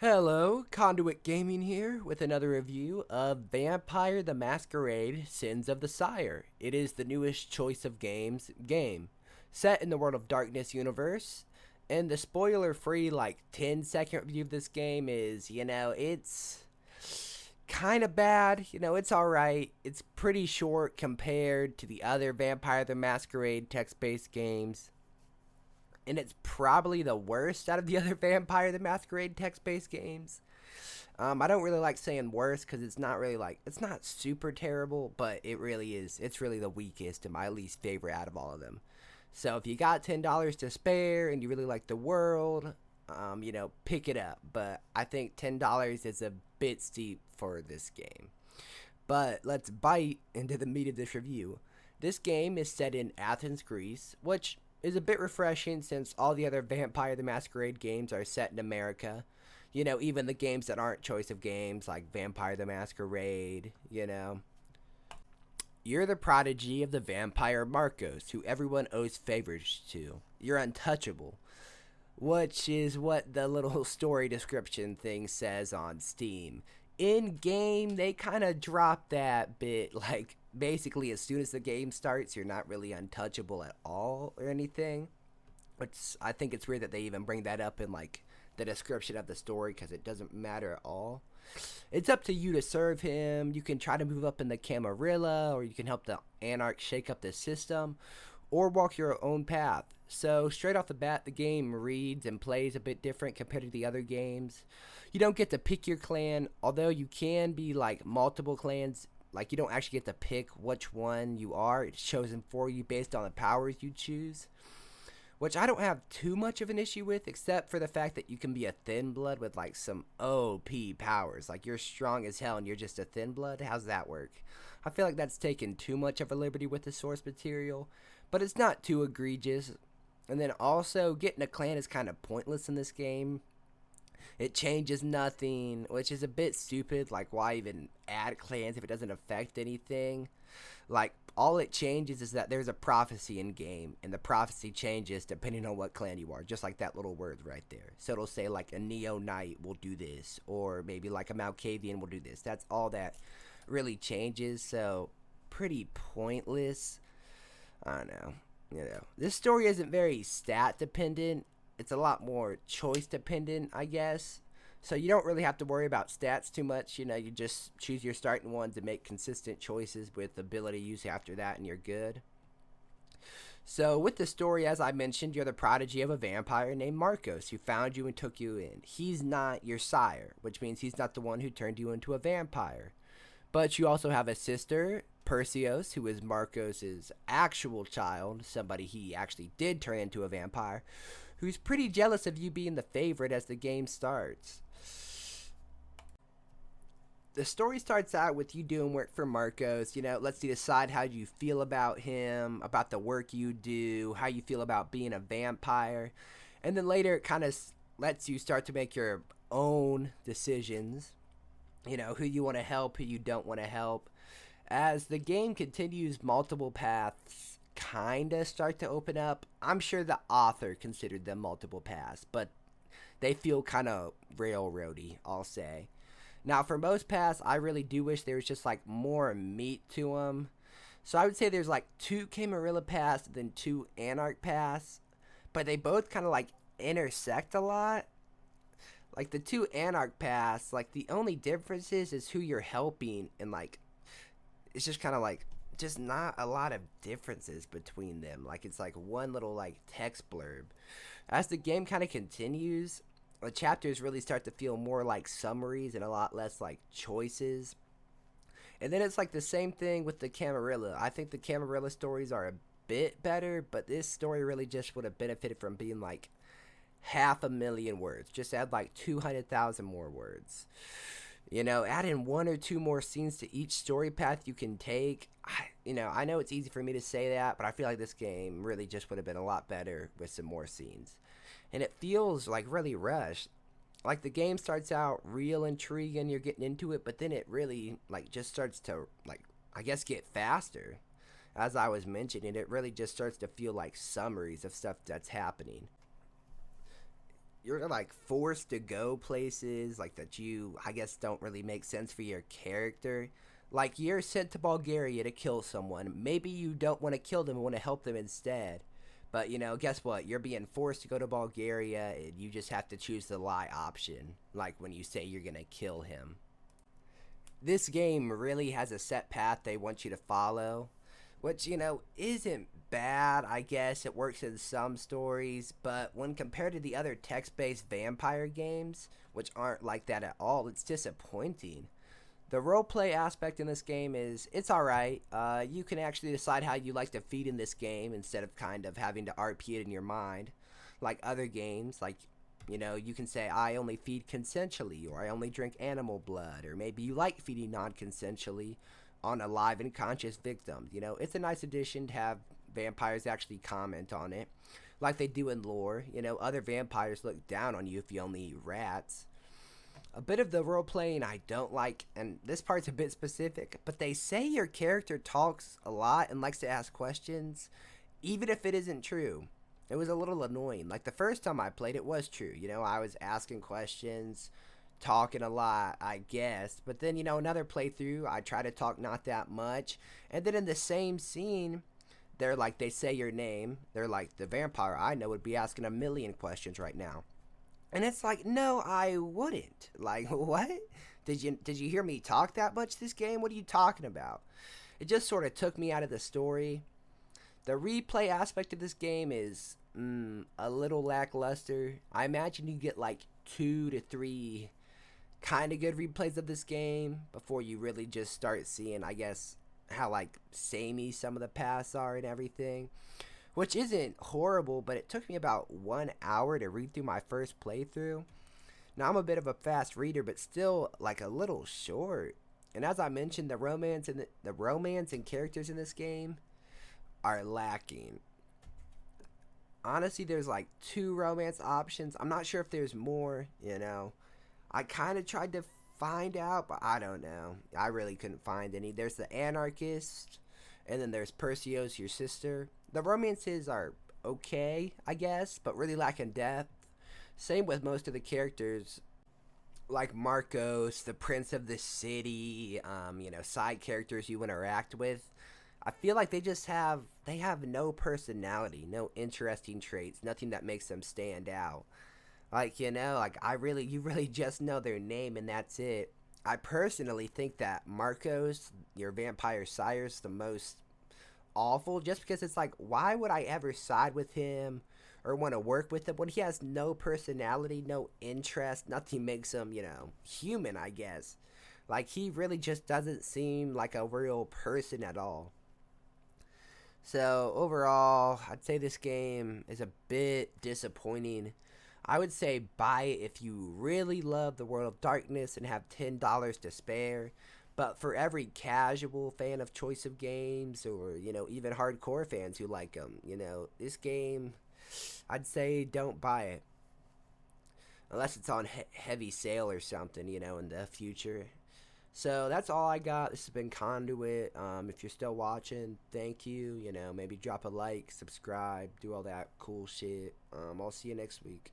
Hello, Conduit Gaming here with another review of Vampire the Masquerade Sins of the Sire. It is the newest choice of game, set in the World of Darkness universe. And the spoiler free, like 10-second review of this game is, it's kind of bad. It's alright. It's pretty short compared to the other Vampire the Masquerade text based games, and it's probably the worst out of the other Vampire the Masquerade text-based games. I don't really like saying worst because it's not really it's not super terrible, but it really is. It's really the weakest and my least favorite out of all of them. So if you got $10 to spare and you really like the world, pick it up. But I think $10 is a bit steep for this game. But let's bite into the meat of this review. This game is set in Athens, Greece, which is a bit refreshing since all the other Vampire the Masquerade games are set in America. Even the games that aren't choice of games, like Vampire the Masquerade. You're the prodigy of the vampire Marcos, who everyone owes favors to. You're untouchable, which is what the little story description thing says on Steam. In game, they kind of drop that bit, like, basically as soon as the game starts, you're not really untouchable at all or anything. Which I think it's weird that they even bring that up in, like, the description of the story, because it doesn't matter at all. It's up to you to serve him. You can try to move up in the Camarilla, or you can help the Anarch shake up the system, or walk your own path. So straight off the bat, the game reads and plays a bit different compared to the other games. You don't get to pick your clan, although you can be like multiple clans. Like, you don't actually get to pick which one you are. It's chosen for you based on the powers you choose, which I don't have too much of an issue with, except for the fact that you can be a thin blood with like some OP powers. Like, you're strong as hell and you're just a thin blood. How's that work? I feel like that's taken too much of a liberty with the source material, but it's not too egregious. And then also, getting a clan is kind of pointless in this game. It changes nothing, which is a bit stupid. Like, why even add clans if it doesn't affect anything? Like, all it changes is that there's a prophecy in game, and the prophecy changes depending on what clan you are, just like that little word right there. So it'll say like a Neo Knight will do this, or maybe like a Malkavian will do this. That's all that really changes. So pretty pointless. I don't know. This story isn't very stat dependent. It's a lot more choice dependent, I guess. So you don't really have to worry about stats too much. You just choose your starting ones and make consistent choices with ability use after that, and you're good. So with the story, as I mentioned, you're the prodigy of a vampire named Marcos who found you and took you in. He's not your sire, which means he's not the one who turned you into a vampire. But you also have a sister, Perseus, who is Marcos's actual child, somebody he actually did turn into a vampire, who's pretty jealous of you being the favorite as the game starts. The story starts out with you doing work for Marcos. Lets you decide how you feel about him, about the work you do, how you feel about being a vampire. And then later it kind of lets you start to make your own decisions. Who you want to help, who you don't want to help. As the game continues, multiple paths kind of start to open up. I'm sure the author considered them multiple paths, but they feel kind of railroady, I'll say. Now, for most paths, I really do wish there was just like more meat to them. So I would say there's like 2 Camarilla paths, then 2 Anarch paths, but they both kind of like intersect a lot. Like, the 2 Anarch paths, like, the only difference is who you're helping, and like, it's just kind of like, just not a lot of differences between them. Like, it's like one little like text blurb. As the game kind of continues, the chapters really start to feel more like summaries and a lot less like choices. And then it's like the same thing with the Camarilla. I think the Camarilla stories are a bit better, but this story really just would have benefited from being like 500,000 words. Just add like 200,000 more words. Add in 1 or 2 more scenes to each story path you can take. I know it's easy for me to say that, but I feel like this game really just would have been a lot better with some more scenes. And it feels like really rushed. Like, the game starts out real intriguing, you're getting into it, but then it really like just starts to like, I guess, get faster. As I was mentioning, it really just starts to feel like summaries of stuff that's happening. you're like forced to go places like that you I guess don't really make sense for your character. Like you're sent to Bulgaria to kill someone. Maybe you don't want to kill them and want to help them instead. But guess what? You're being forced to go to Bulgaria and you just have to choose the lie option. Like when you say you're going to kill him. This game really has a set path they want you to follow, which, isn't bad. I guess it works in some stories, but when compared to the other text based vampire games, which aren't like that at all, it's disappointing. The roleplay aspect in this game it's alright. You can actually decide how you like to feed in this game instead of kind of having to RP it in your mind. Like other games, like, you can say, I only feed consensually, or I only drink animal blood, or maybe you like feeding non consensually on alive and conscious victims. It's a nice addition to have vampires actually comment on it, like they do in lore. Other vampires look down on you if you only eat rats. A bit of the role playing I don't like, and this part's a bit specific, but they say your character talks a lot and likes to ask questions, even if it isn't true. It was a little annoying. Like the first time I played, it was true. I was asking questions, talking a lot, I guess. But then, another playthrough, I try to talk not that much. And then in the same scene, they say your name. They're like, the vampire I know would be asking a million questions right now. And it's like, no, I wouldn't. Like, what? Did you hear me talk that much this game? What are you talking about? It just sort of took me out of the story. The replay aspect of this game is a little lackluster. I imagine you get like 2 to 3 kind of good replays of this game before you really just start seeing, I guess, how like samey some of the paths are and everything. Which isn't horrible, but it took me about 1 hour to read through my first playthrough. Now, I'm a bit of a fast reader, but still like a little short. And as I mentioned, the romance and characters in this game are lacking. Honestly, there's like 2 romance options. I'm not sure if there's more. I kind of tried to find out, but I don't know. I really couldn't find any. There's the anarchist, and then there's Perseus, your sister. The romances are okay, I guess, but really lacking depth. Same with most of the characters, like Marcos, the prince of the city, side characters you interact with. I feel like they have no personality, no interesting traits, nothing that makes them stand out. Like, you really just know their name and that's it. I personally think that Marcos, your vampire sire, is the most awful, just because it's like, why would I ever side with him or want to work with him when he has no personality, no interest, nothing makes him, human, I guess. Like, he really just doesn't seem like a real person at all. So, overall, I'd say this game is a bit disappointing. I would say buy it if you really love the World of Darkness and have $10 to spare. But for every casual fan of choice of games, or, even hardcore fans who like them, this game, I'd say don't buy it. Unless it's on heavy sale or something, in the future. So that's all I got. This has been Conduit. If you're still watching, thank you. Maybe drop a like, subscribe, do all that cool shit. I'll see you next week.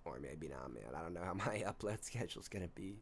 Or maybe not, man. I don't know how my upload schedule's gonna be.